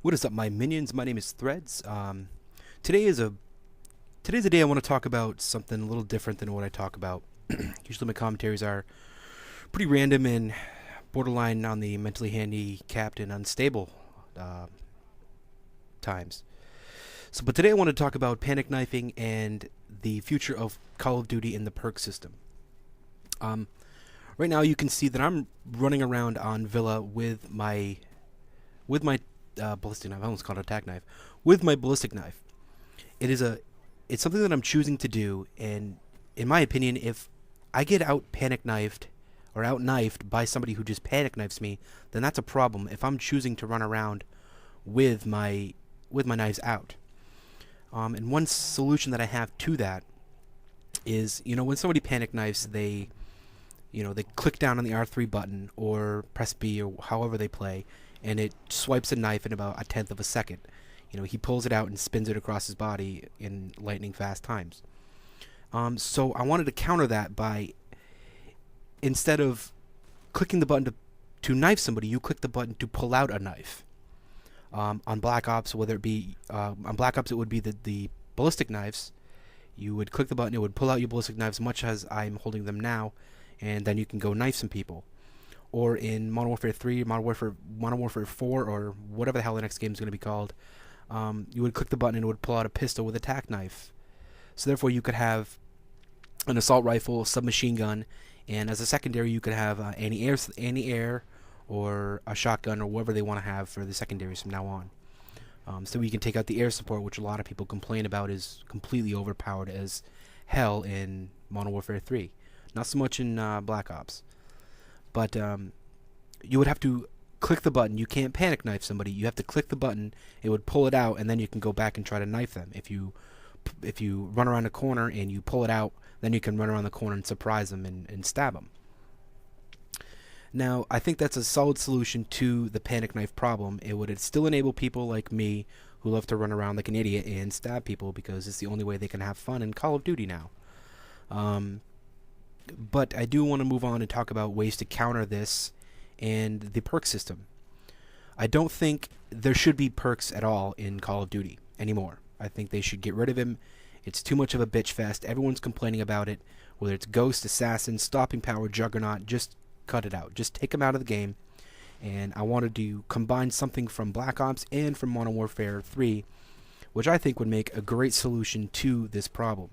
What is up, my minions? My name is Threads. Today is a today's a day I want to talk about something a little different than what I talk about. Usually, my commentaries are pretty random and borderline on the mentally handicapped and unstable uh, times. But today I want to talk about panic knifing and the future of Call of Duty in the perk system. Um, right now, you can see that I'm running around on Villa with my ballistic knife. I almost called it attack knife. With my ballistic knife, it's something that I'm choosing to do. And in my opinion, if I get out panic knifed or out knifed by somebody who just panic knifes me, then that's a problem. If I'm choosing to run around with my knives out, and one solution that I have to that is, when somebody panic knives, they click down on the R3 button or press B or however they play, and it swipes a knife in about a tenth of a second. He pulls it out and spins it across his body in lightning fast times. So I wanted to counter that by, instead of clicking the button to knife somebody, you click the button to pull out a knife. On Black Ops, whether it be on Black Ops, it would be the ballistic knives. You would click the button, it would pull out your ballistic knives, much as I'm holding them now, and then you can go knife some people. Or in Modern Warfare 3, Modern Warfare 4, or whatever the hell the next game is going to be called, you would click the button and it would pull out a pistol with a tack knife. So therefore, you could have an assault rifle, submachine gun, and as a secondary, you could have anti-air, or a shotgun, or whatever they want to have for the secondaries from now on. So you can take out the air support, which a lot of people complain about is completely overpowered as hell in Modern Warfare 3. Not so much in Black Ops. But you would have to click the button. You can't panic knife somebody. You have to click the button. It would pull it out, and then you can go back and try to knife them. If you run around a corner and you pull it out, then you can run around the corner and surprise them and stab them. Now, I think that's a solid solution to the panic knife problem. It would still enable people like me who love to run around like an idiot and stab people, because it's the only way they can have fun in Call of Duty now. But I do want to move on and talk about ways to counter this and the perk system. I don't think there should be perks at all in Call of Duty anymore. I think they should get rid of him. It's too much of a bitch fest. Everyone's complaining about it. Whether it's Ghost, Assassin, Stopping Power, Juggernaut, just cut it out. Just take them out of the game. And I wanted to combine something from Black Ops and from Modern Warfare 3, which I think would make a great solution to this problem.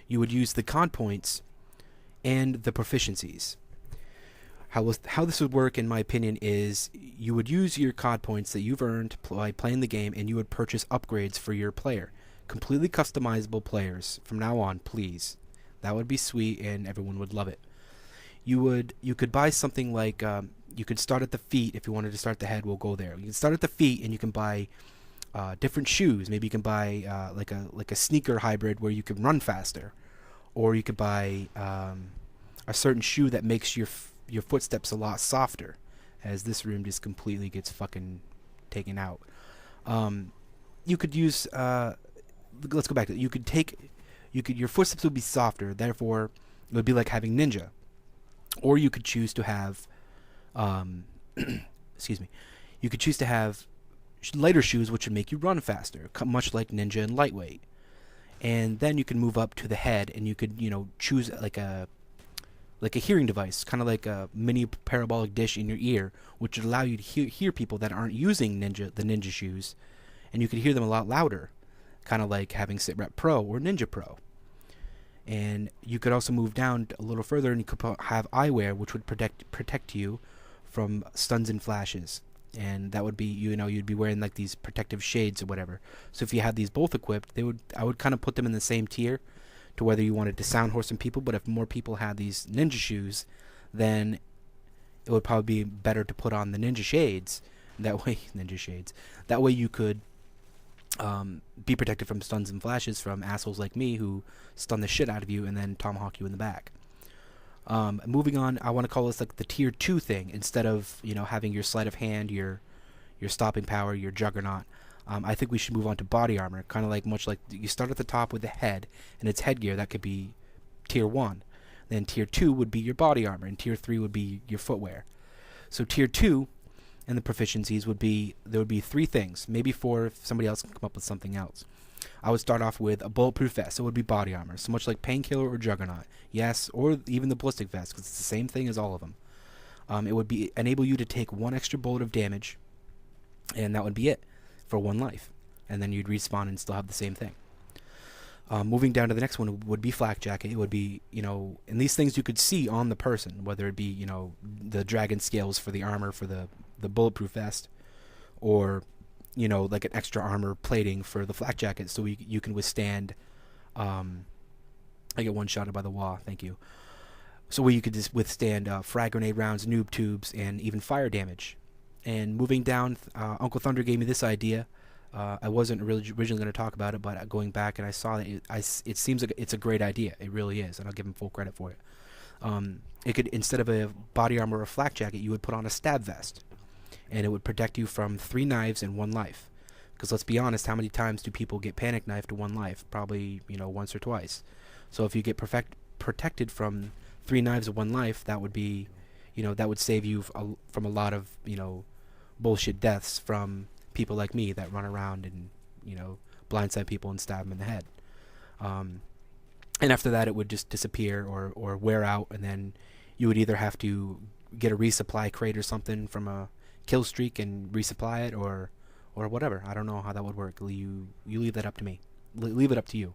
You would use the con points and the proficiencies. How this would work, in my opinion, is you would use your COD points that you've earned by playing the game, and you would purchase upgrades for your player. Completely customizable players from now on, please. That would be sweet, and everyone would love it. You could buy something like, you could start at the feet. If you wanted to start the head, we'll go there. You can start at the feet, and you can buy different shoes. Maybe you can buy like a sneaker hybrid where you can run faster. Or you could buy a certain shoe that makes your footsteps a lot softer, as this room just completely gets fucking taken out. You could use let's go back to it. Your footsteps would be softer, therefore it would be like having ninja. Or you could choose to have excuse me. You could choose to have lighter shoes, which would make you run faster, much like ninja and lightweight. And then you can move up to the head, and you could, choose like a hearing device, kind of like a mini parabolic dish in your ear, which would allow you to hear people that aren't using the ninja shoes, and you could hear them a lot louder, kind of like having SitRep Pro or Ninja Pro. And you could also move down a little further, and you could have eyewear, which would protect you from stuns and flashes. And that would be, you'd be wearing like these protective shades or whatever. So if you had these both equipped, I would kind of put them in the same tier to whether you wanted to sound horse some people. But if more people had these ninja shoes, then it would probably be better to put on the ninja shades. That way, That way you could be protected from stuns and flashes from assholes like me who stun the shit out of you and then tomahawk you in the back. Moving on, I want to call this like the tier 2 thing. Instead of having your sleight of hand, your stopping power, your juggernaut, I think we should move on to body armor. Kind of much like you start at the top with the head and its headgear. That could be tier 1. Then tier 2 would be your body armor, and tier 3 would be your footwear. So tier 2 and the proficiencies would be, there would be three things, maybe four if somebody else can come up with something else. I would start off with a bulletproof vest. It would be body armor, so much like Painkiller or Juggernaut. Yes, or even the ballistic vest, because it's the same thing as all of them. It would be enable you to take one extra bullet of damage, and that would be it for one life. And then you'd respawn and still have the same thing. Moving down to the next one would be flak jacket. It would be, and these things you could see on the person, whether it be, the dragon scales for the armor for the bulletproof vest, or, like an extra armor plating for the flak jacket, so you can withstand. I get one-shotted by the wall. Thank you. So where you could just withstand frag grenade rounds, noob tubes, and even fire damage. And moving down, Uncle Thunder gave me this idea. I wasn't really originally going to talk about it, but going back and I saw that it seems like it's a great idea. It really is, and I'll give him full credit for it. It could, instead of a body armor or flak jacket, you would put on a stab vest, and it would protect you from 3 knives and 1 life. Because let's be honest, how many times do people get panic knifed to 1 life? Probably, once or twice. So if you get protected from 3 knives and 1 life, that would be, that would save you from a lot of, bullshit deaths from people like me that run around and, blindside people and stab them in the head. And after that, it would just disappear or wear out, and then you would either have to get a resupply crate or something from a kill streak and resupply it, or whatever. I don't know how that would work. You leave that up to me. Leave it up to you.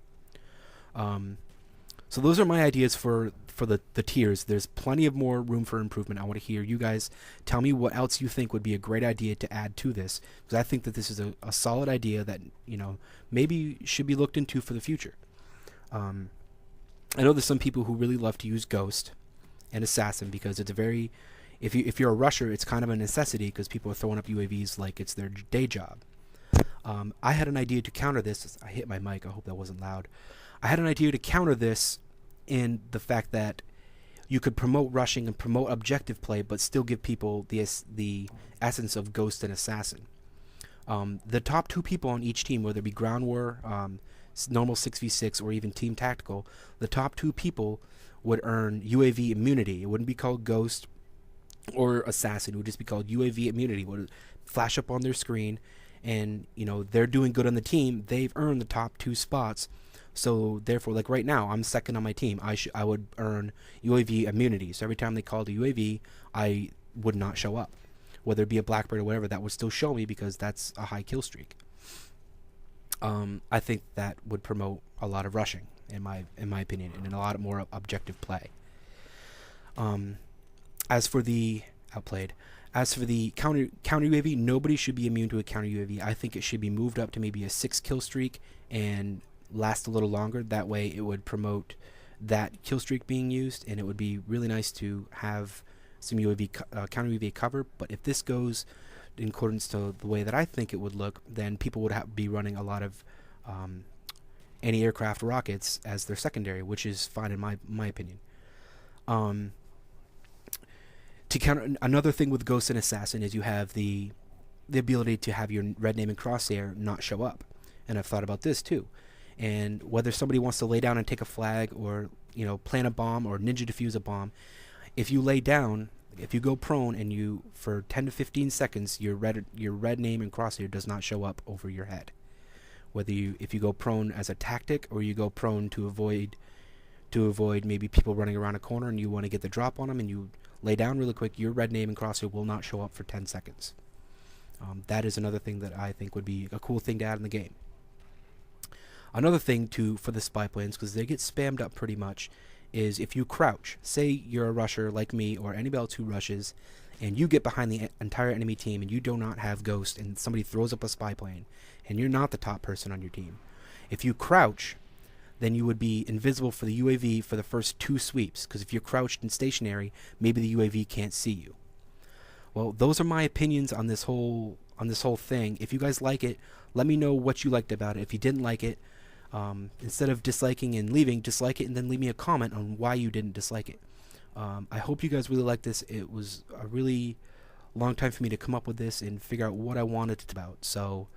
So those are my ideas for the tiers. There's plenty of more room for improvement. I want to hear you guys tell me what else you think would be a great idea to add to this, because I think that this is a solid idea that maybe should be looked into for the future. I know there's some people who really love to use Ghost and Assassin because it's a very, if you're a rusher, it's kind of a necessity because people are throwing up UAVs like it's their day job. I had an idea to counter this. I hit my mic. I hope that wasn't loud. I had an idea to counter this in the fact that you could promote rushing and promote objective play, but still give people the essence of Ghost and Assassin. The top 2 people on each team, whether it be Ground War, normal 6v6, or even Team Tactical, the top 2 people would earn UAV immunity. It wouldn't be called Ghost or Assassin. It would just be called UAV immunity. It would flash up on their screen, and they're doing good on the team. They've earned the top 2 spots. So therefore, like right now, I'm second on my team. I would earn UAV immunity. So every time they called a UAV, I would not show up. Whether it be a Blackbird or whatever, that would still show me because that's a high kill streak. I think that would promote a lot of rushing, in my opinion, and a lot more objective play. As for the outplayed, as for the counter UAV, nobody should be immune to a counter UAV. I think it should be moved up to maybe a 6 kill streak and last a little longer. That way it would promote that kill streak being used, and it would be really nice to have some UAV counter UAV cover. But if this goes in accordance to the way that I think it would look, then people would be running a lot of anti-aircraft rockets as their secondary, which is fine in my opinion. To counter, another thing with Ghost and Assassin is you have the ability to have your red name and crosshair not show up, and I've thought about this too. And whether somebody wants to lay down and take a flag, or plant a bomb or ninja defuse a bomb, if you lay down, if you go prone and you for 10 to 15 seconds your red name and crosshair does not show up over your head. Whether if you go prone as a tactic, or you go prone to avoid maybe people running around a corner and you want to get the drop on them and you lay down really quick, your red name and crosshair will not show up for 10 seconds. That is another thing that I think would be a cool thing to add in the game. Another thing for the spy planes, because they get spammed up pretty much, is if you crouch, say you're a rusher like me or anybody else who rushes, and you get behind the entire enemy team and you do not have Ghost, and somebody throws up a spy plane and you're not the top person on your team. If you crouch, then you would be invisible for the UAV for the first 2 sweeps, because if you're crouched and stationary, maybe the UAV can't see you. Well, those are my opinions on this whole thing. If you guys like it, let me know what you liked about it. If you didn't like it, instead of disliking and leaving, dislike it and then leave me a comment on why you didn't dislike it. I hope you guys really like this. It was a really long time for me to come up with this and figure out what I wanted it about. So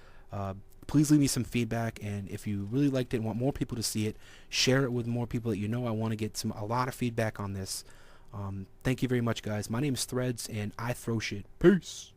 please leave me some feedback, and if you really liked it and want more people to see it, share it with more people that you know. I want to get a lot of feedback on this. Thank you very much, guys. My name is Threads, and I throw shit. Peace.